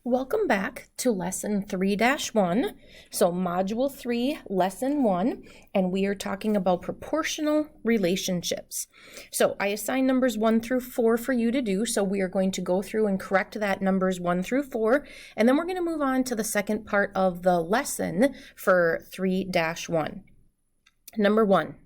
Welcome back to Lesson 3-1, so Module 3, Lesson 1, and we are talking about proportional relationships. So I assigned numbers 1 through 4 for you to do, so we are going to go through and correct that numbers 1 through 4, and then we're going to move on to the second part of the lesson for 3-1. Number 1.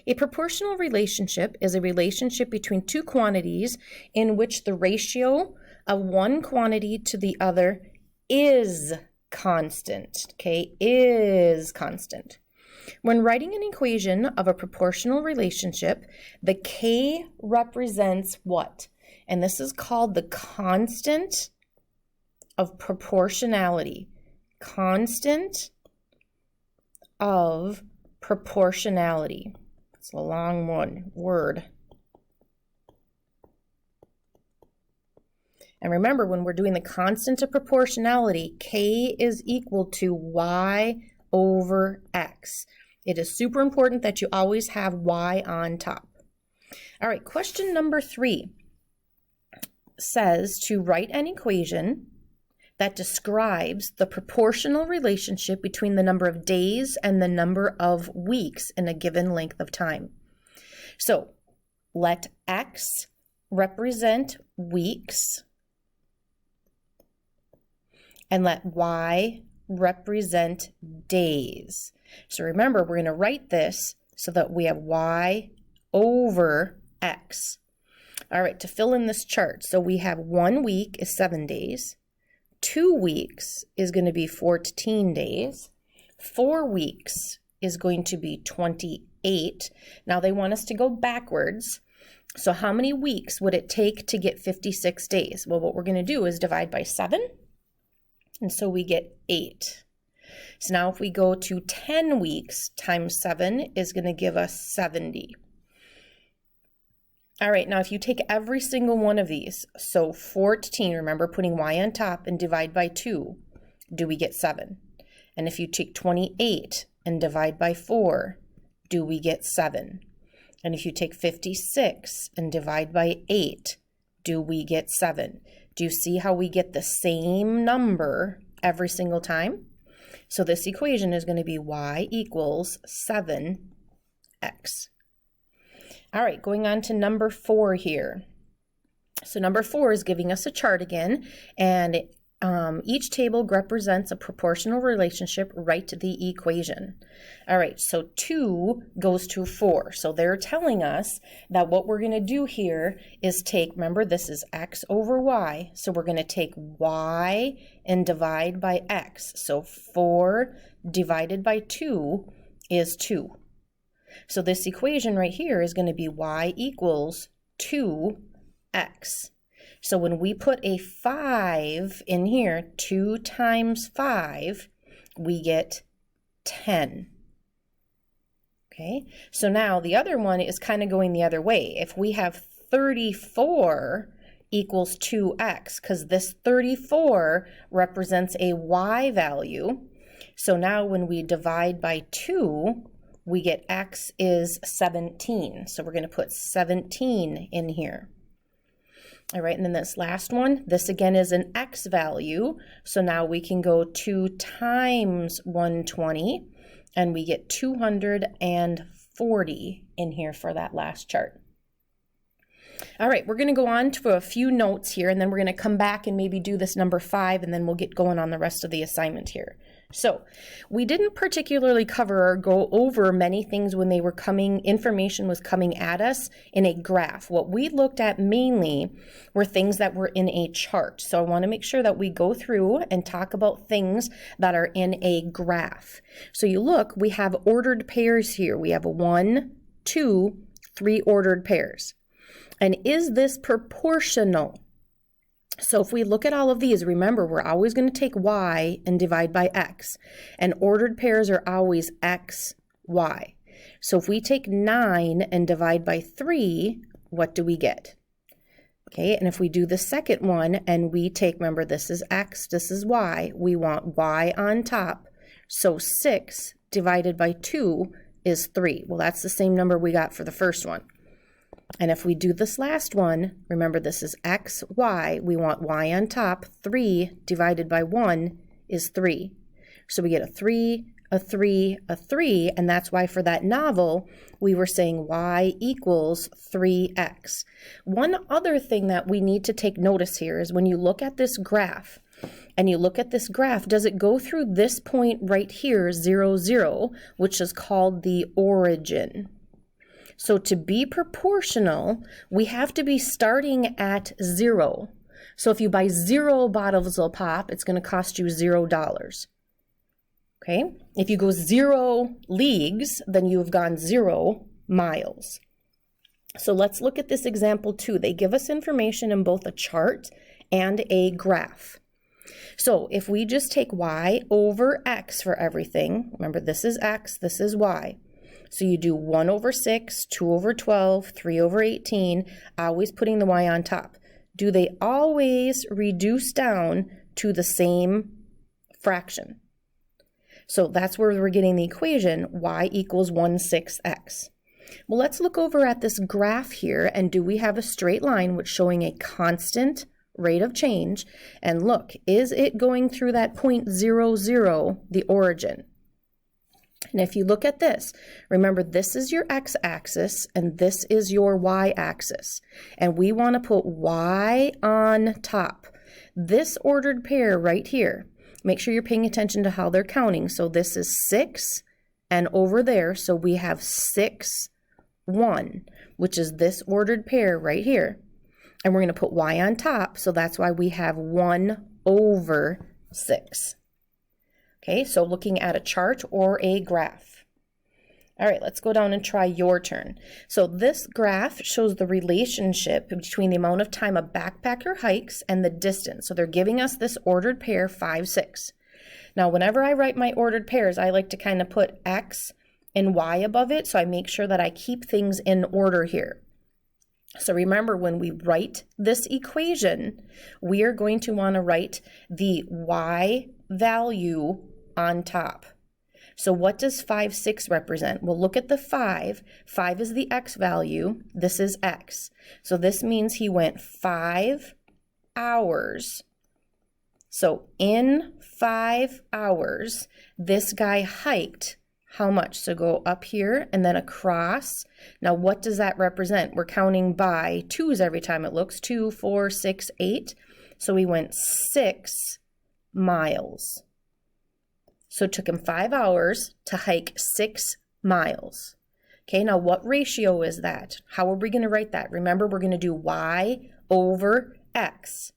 A proportional relationship is a relationship between two quantities in which the ratio of one quantity to the other is constant, okay, is constant. When writing an equation of a proportional relationship, the K represents what? And this is called the constant of proportionality. Constant of proportionality. It's a long word. And remember, when we're doing the constant of proportionality, K is equal to Y over X. It is super important that you always have Y on top. All right, question number 3 says to write an equation that describes the proportional relationship between the number of days and the number of weeks in a given length of time. So let X represent weeks, and let Y represent days. So remember, we're going to write this so that we have Y over X. All right, to fill in this chart, so we have 1 week is 7 days, 2 weeks is going to be 14 days, 4 weeks is going to be 28. Now they want us to go backwards. So how many weeks would it take to get 56 days? Well, what we're going to do is divide by 7. And so we get 8. So now if we go to 10 weeks times 7 is going to give us 70. All right, now if you take every single one of these, so 14, remember putting Y on top, and divide by 2, do we get 7? And if you take 28 and divide by 4, do we get 7? And if you take 56 and divide by 8, do we get 7? Do you see how we get the same number every single time? So this equation is going to be Y equals 7X. All right, going on to number 4 here. So number 4 is giving us a chart again, and each table represents a proportional relationship. Write the equation. All right, so 2 goes to 4. So they're telling us that what we're going to do here is take, remember this is X over Y, so we're going to take Y and divide by X. So 4 divided by 2 is 2. So this equation right here is going to be Y equals 2X. So when we put a 5 in here, 2 times 5, we get 10. Okay, so now the other one is kind of going the other way. If we have 34 equals 2x, because this 34 represents a Y value. So now when we divide by 2, we get X is 17. So we're going to put 17 in here. All right, and then this last one, this again is an X value. So now we can go 2 times 120, and we get 240 in here for that last chart. All right, we're going to go on to a few notes here, and then we're going to come back and maybe do this number 5, and then we'll get going on the rest of the assignment here. So we didn't particularly cover or go over many things when they were coming, information was coming at us in a graph. What we looked at mainly were things that were in a chart. So I want to make sure that we go through and talk about things that are in a graph. So you look, we have ordered pairs here. We have a 1, 2, 3 ordered pairs. And is this proportional? So if we look at all of these, remember, we're always going to take Y and divide by X. And ordered pairs are always X, Y. So if we take 9 and divide by 3, what do we get? Okay, and if we do the second one and we take, remember, this is X, this is Y, we want Y on top. So 6 divided by 2 is 3. Well, that's the same number we got for the first one. And if we do this last one, remember this is x, y, we want y on top. 3 divided by 1 is 3. So we get a 3, a 3, a 3, and that's why for that novel, we were saying y equals 3x. One other thing that we need to take notice here is when you look at this graph, does it go through this point right here, 0, 0, which is called the origin? So to be proportional, we have to be starting at 0. So if you buy 0 bottles of pop, it's going to cost you $0. Okay? If you go 0 leagues, then you have gone 0 miles. So let's look at this example 2. They give us information in both a chart and a graph. So if we just take y over x for everything, remember this is x, this is y. So you do 1 over 6, 2 over 12, 3 over 18, always putting the y on top. Do they always reduce down to the same fraction? So that's where we're getting the equation y equals 1/6x. Well, let's look over at this graph here, and do we have a straight line which showing a constant rate of change? And look, is it going through that point 0, 0, the origin? And if you look at this, remember this is your x-axis and this is your y-axis. And we want to put y on top. This ordered pair right here, make sure you're paying attention to how they're counting. So this is 6 and over there, so we have 6, 1, which is this ordered pair right here. And we're going to put y on top, so that's why we have 1 over 6. Okay, so looking at a chart or a graph. All right, let's go down and try your turn. So this graph shows the relationship between the amount of time a backpacker hikes and the distance. So they're giving us this ordered pair 5, 6. Now, whenever I write my ordered pairs, I like to kind of put x and y above it, so I make sure that I keep things in order here. So remember, when we write this equation, we are going to want to write the y value on top. So what does 5, 6 represent? Well, look at the 5. 5 is the x value. This is x. So this means he went 5 hours. So in 5 hours, this guy hiked how much? So go up here and then across. Now, what does that represent? We're counting by 2's every time it looks. 2, 4, 6, 8. So he went 6 miles. So it took him 5 hours to hike 6 miles. Okay, now what ratio is that? How are we going to write that? Remember, we're going to do y over x.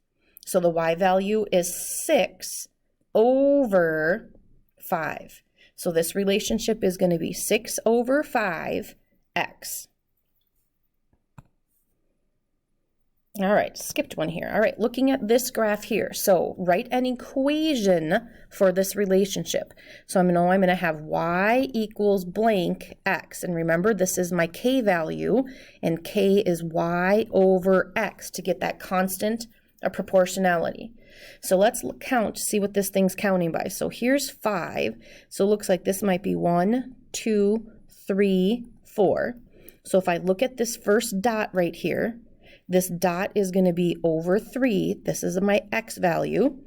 So the y value is 6 over 5. So this relationship is going to be 6 over 5x. All right, skipped one here. All right, looking at this graph here. So write an equation for this relationship. So I'm going to have y equals blank x. And remember, this is my k value, and k is y over x to get that constant of proportionality. So let's count to see what this thing's counting by. So here's 5. So it looks like this might be 1, 2, 3, 4. So if I look at this first dot right here, this dot is going to be over 3. This is my x value.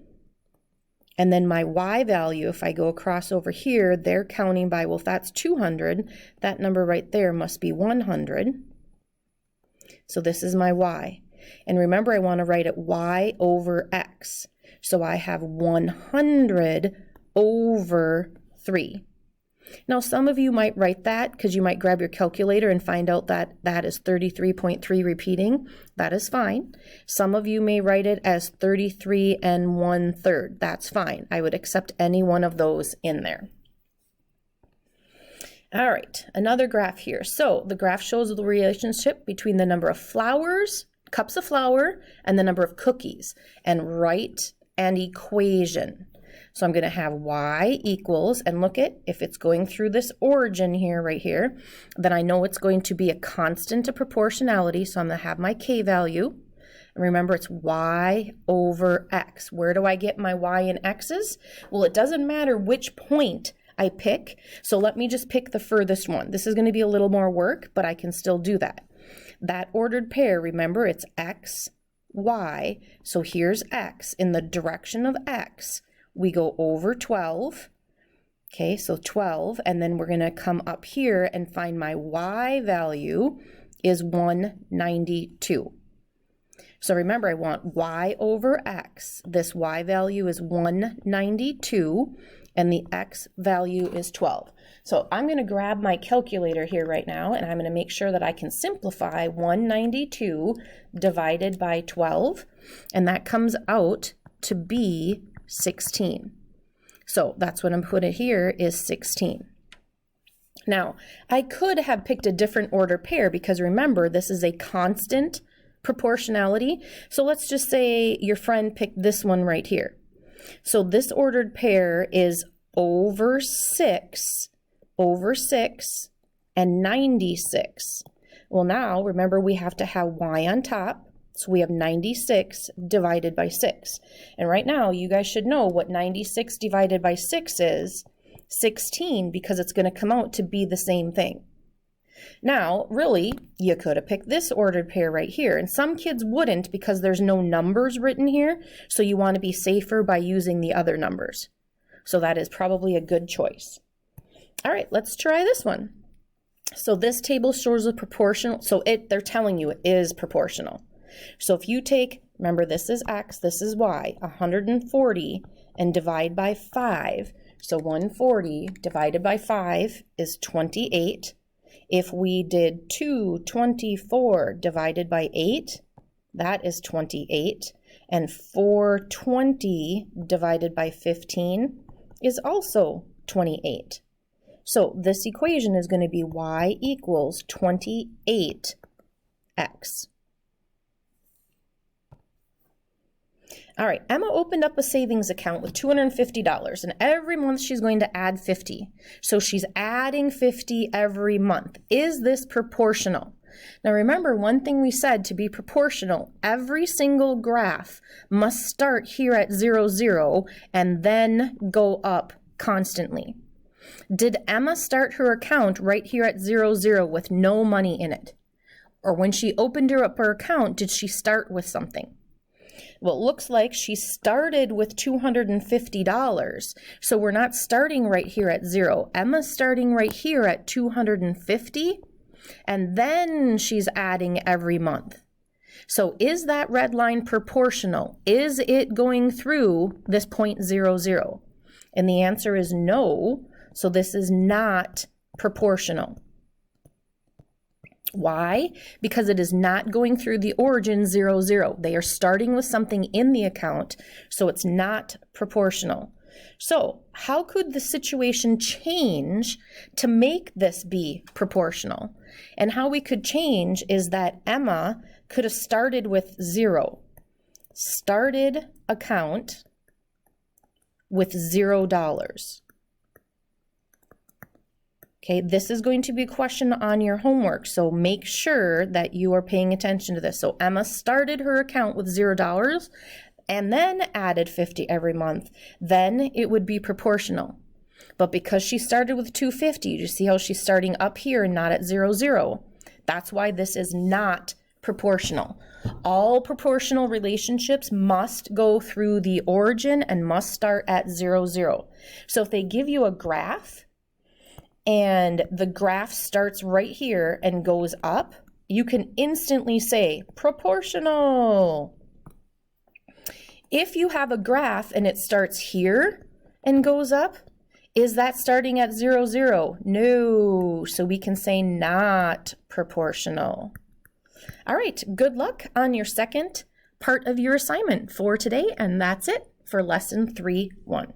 And then my y value, if I go across over here, they're counting by, well, if that's 200, that number right there must be 100. So this is my y. And remember, I want to write it y over x. So I have 100 over 3. Now, some of you might write that because you might grab your calculator and find out that that is 33.3 repeating. That is fine. Some of you may write it as 33 1/3. That's fine. I would accept any one of those in there. All right, another graph here. So the graph shows the relationship between the number of flowers, cups of flour, and the number of cookies. And write an equation. So I'm going to have y equals, and look at, if it's going through this origin here, right here, then I know it's going to be a constant of proportionality. So I'm going to have my k value. And remember, it's y over x. Where do I get my y and x's? Well, it doesn't matter which point I pick. So let me just pick the furthest one. This is going to be a little more work, but I can still do that. That ordered pair, remember, it's x, y. So here's x. In the direction of x, we go over 12. Okay, so 12, and then we're going to come up here and find my y value is 192. So remember, I want y over x. This y value is 192, and the x value is 12. So I'm going to grab my calculator here right now, and I'm going to make sure that I can simplify 192 divided by 12, and that comes out to be 16. So that's what I'm putting here is 16. Now, I could have picked a different order pair because remember, this is a constant proportionality. So let's just say your friend picked this one right here. So this ordered pair is over 6, and 96. Well, now remember we have to have y on top. So we have 96 divided by 6. And right now, you guys should know what 96 divided by 6 is. 16, because it's going to come out to be the same thing. Now, really, you could have picked this ordered pair right here. And some kids wouldn't because there's no numbers written here. So you want to be safer by using the other numbers. So that is probably a good choice. All right, let's try this one. So this table shows a proportional. So they're telling you it is proportional. So if you take, remember this is x, this is y, 140, and divide by 5. So 140 divided by 5 is 28. If we did 224 divided by 8, that is 28. And 420 divided by 15 is also 28. So this equation is going to be y equals 28x. All right, Emma opened up a savings account with $250, and every month she's going to add 50. So she's adding 50 every month. Is this proportional? Now remember, one thing we said to be proportional, every single graph must start here at 0, 0, and then go up constantly. Did Emma start her account right here at 0, 0 with no money in it? Or when she opened her account, did she start with something? Well, it looks like she started with $250. So we're not starting right here at 0. Emma's starting right here at 250, and then she's adding every month. So is that red line proportional? Is it going through this point 0, 0? And the answer is no. So this is not proportional. Why? Because it is not going through the origin 0, 0. They are starting with something in the account, so it's not proportional. So how could the situation change to make this be proportional? And how we could change is that Emma could have started with 0. Started account with $0. Okay, this is going to be a question on your homework, so make sure that you are paying attention to this. So Emma started her account with $0 and then added 50 every month. Then it would be proportional. But because she started with 250, you see how she's starting up here and not at 0, 0. That's why this is not proportional. All proportional relationships must go through the origin and must start at 0, 0. So if they give you a graph, and the graph starts right here and goes up, you can instantly say proportional. If you have a graph and it starts here and goes up, is that starting at 0, 0? No, so we can say not proportional. All right, good luck on your second part of your assignment for today, and that's it for lesson 3-1.